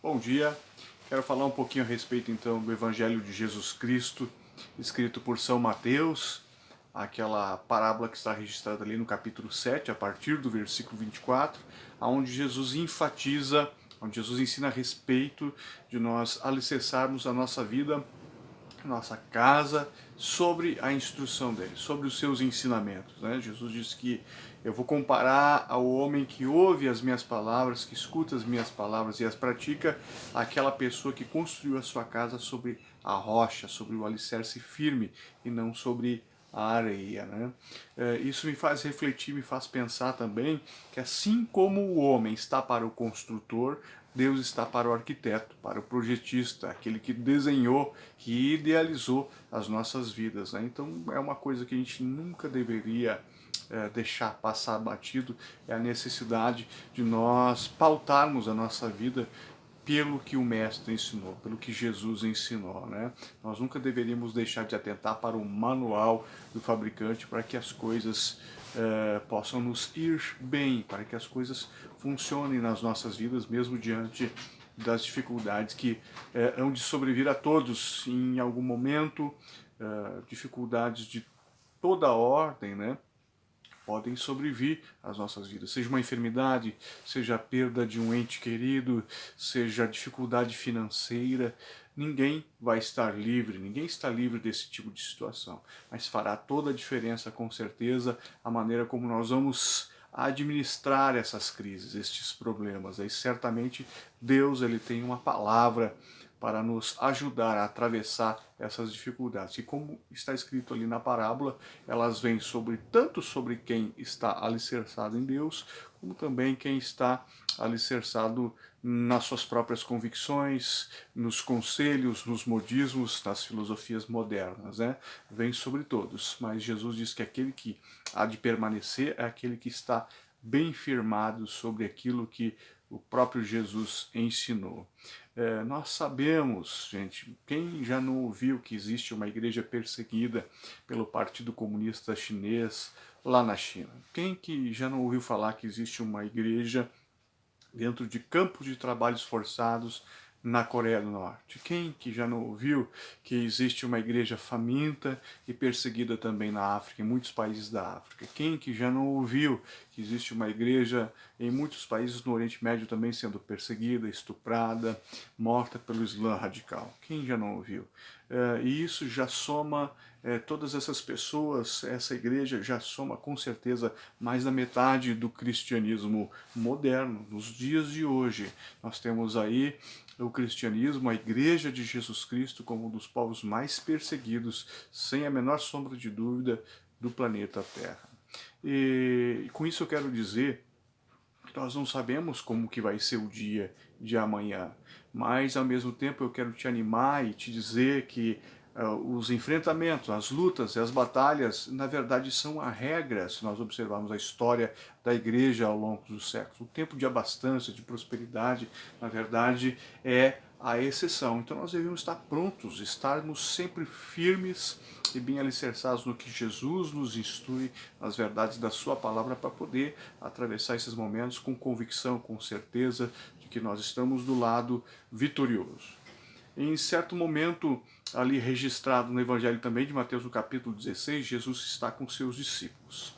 Bom dia, quero falar um pouquinho a respeito então do Evangelho de Jesus Cristo, escrito por São Mateus, aquela parábola que está registrada ali no capítulo 7, a partir do versículo 24, onde Jesus enfatiza, onde Jesus ensina a respeito de nós alicerçarmos a nossa vida, nossa casa, sobre a instrução dele, sobre os seus ensinamentos, né? Jesus disse que eu vou comparar ao homem que ouve as minhas palavras, que escuta as minhas palavras e as pratica, àquela pessoa que construiu a sua casa sobre a rocha, sobre o alicerce firme e não sobre a areia, né? Isso me faz refletir, me faz pensar também que assim como o homem está para o construtor, Deus está para o arquiteto, para o projetista, aquele que desenhou, que idealizou as nossas vidas, né? Então é uma coisa que a gente nunca deveria deixar passar batido, é a necessidade de nós pautarmos a nossa vida pelo que o Mestre ensinou, pelo que Jesus ensinou, né? Nós nunca deveríamos deixar de atentar para o manual do fabricante para que as coisas possam nos ir bem, para que as coisas funcionem nas nossas vidas, mesmo diante das dificuldades que hão de sobrevir a todos em algum momento, dificuldades de toda ordem, né? Podem sobrevir às nossas vidas, seja uma enfermidade, seja a perda de um ente querido, seja a dificuldade financeira, ninguém vai estar livre, ninguém está livre desse tipo de situação, mas fará toda a diferença com certeza a maneira como nós vamos administrar essas crises, estes problemas. Aí certamente Deus ele tem uma palavra para nos ajudar a atravessar essas dificuldades. E como está escrito ali na parábola, elas vêm tanto sobre quem está alicerçado em Deus, como também quem está alicerçado nas suas próprias convicções, nos conselhos, nos modismos, nas filosofias modernas, né? Vem sobre todos, mas Jesus diz que aquele que há de permanecer é aquele que está bem firmado sobre aquilo que o próprio Jesus ensinou. Nós sabemos, gente, quem já não ouviu que existe uma igreja perseguida pelo Partido Comunista Chinês lá na China? Quem que já não ouviu falar que existe uma igreja dentro de campos de trabalhos forçados na Coreia do Norte? Quem que já não ouviu que existe uma igreja faminta e perseguida também na África, em muitos países da África? Quem que já não ouviu que existe uma igreja em muitos países no Oriente Médio também sendo perseguida, estuprada, morta pelo Islã radical? Quem já não ouviu? E isso já soma, todas essas pessoas, essa igreja já soma com certeza mais da metade do cristianismo moderno, nos dias de hoje. Nós temos aí o cristianismo, a Igreja de Jesus Cristo, como um dos povos mais perseguidos, sem a menor sombra de dúvida, do planeta Terra. E com isso eu quero dizer que nós não sabemos como que vai ser o dia de amanhã, mas ao mesmo tempo eu quero te animar e te dizer que os enfrentamentos, as lutas e as batalhas, na verdade, são a regra, se nós observarmos a história da igreja ao longo dos séculos. O tempo de abastança, de prosperidade, na verdade, é a exceção. Então nós devemos estar prontos, estarmos sempre firmes e bem alicerçados no que Jesus nos instrui, nas verdades da sua palavra, para poder atravessar esses momentos com convicção, com certeza de que nós estamos do lado vitorioso. Em certo momento, ali registrado no Evangelho também de Mateus, no capítulo 16, Jesus está com seus discípulos.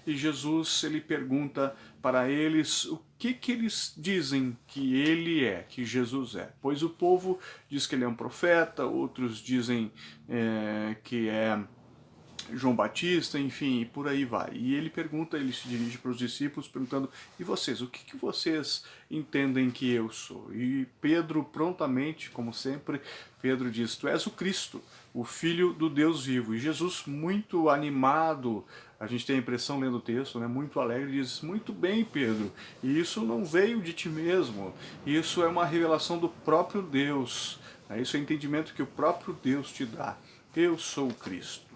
E Jesus ele pergunta para eles o que eles dizem que ele é, que Jesus é. Pois o povo diz que ele é um profeta, outros dizem que é João Batista, enfim, e por aí vai. E ele pergunta, ele se dirige para os discípulos perguntando: e vocês, o que vocês entendem que eu sou? E Pedro prontamente, como sempre, Pedro diz: tu és o Cristo, o Filho do Deus vivo. E Jesus, muito animado, a gente tem a impressão lendo o texto, né, muito alegre, diz: muito bem, Pedro, e isso não veio de ti mesmo, isso é uma revelação do próprio Deus, isso é o entendimento que o próprio Deus te dá. Eu sou o Cristo,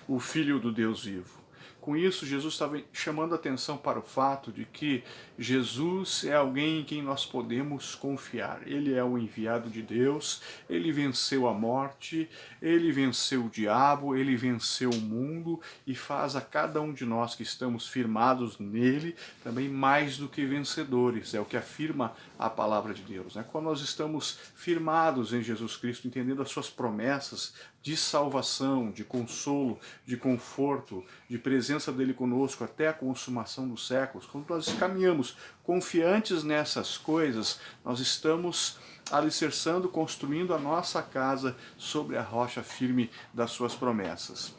o Filho do Deus vivo. Com isso, Jesus estava chamando a atenção para o fato de que Jesus é alguém em quem nós podemos confiar. Ele é o enviado de Deus, ele venceu a morte, ele venceu o diabo, ele venceu o mundo e faz a cada um de nós que estamos firmados nele também mais do que vencedores. É o que afirma a palavra de Deus, né? Quando nós estamos firmados em Jesus Cristo, entendendo as suas promessas de salvação, de consolo, de conforto, de presença dele conosco até a consumação dos séculos, quando nós caminhamos confiantes nessas coisas, nós estamos alicerçando, construindo a nossa casa sobre a rocha firme das suas promessas.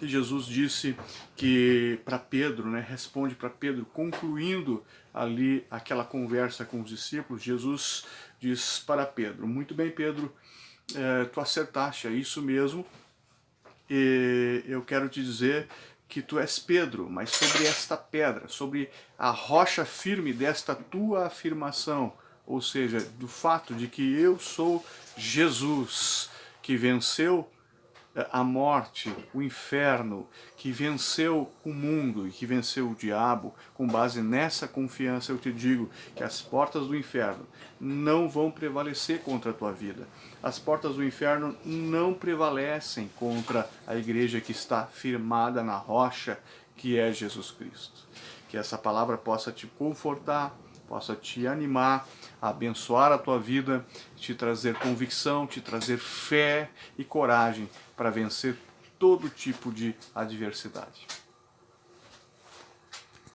E Jesus disse que para Pedro, né, responde para Pedro, concluindo ali aquela conversa com os discípulos, Jesus diz para Pedro: muito bem, Pedro, tu acertaste, é isso mesmo, e eu quero te dizer que tu és Pedro, mas sobre esta pedra, sobre a rocha firme desta tua afirmação, ou seja, do fato de que eu sou Jesus, que venceu a morte, o inferno, que venceu o mundo e que venceu o diabo, com base nessa confiança eu te digo que as portas do inferno não vão prevalecer contra a tua vida. As portas do inferno não prevalecem contra a igreja que está firmada na rocha, que é Jesus Cristo. Que essa palavra possa te confortar, possa te animar, abençoar a tua vida, te trazer convicção, te trazer fé e coragem para vencer todo tipo de adversidade.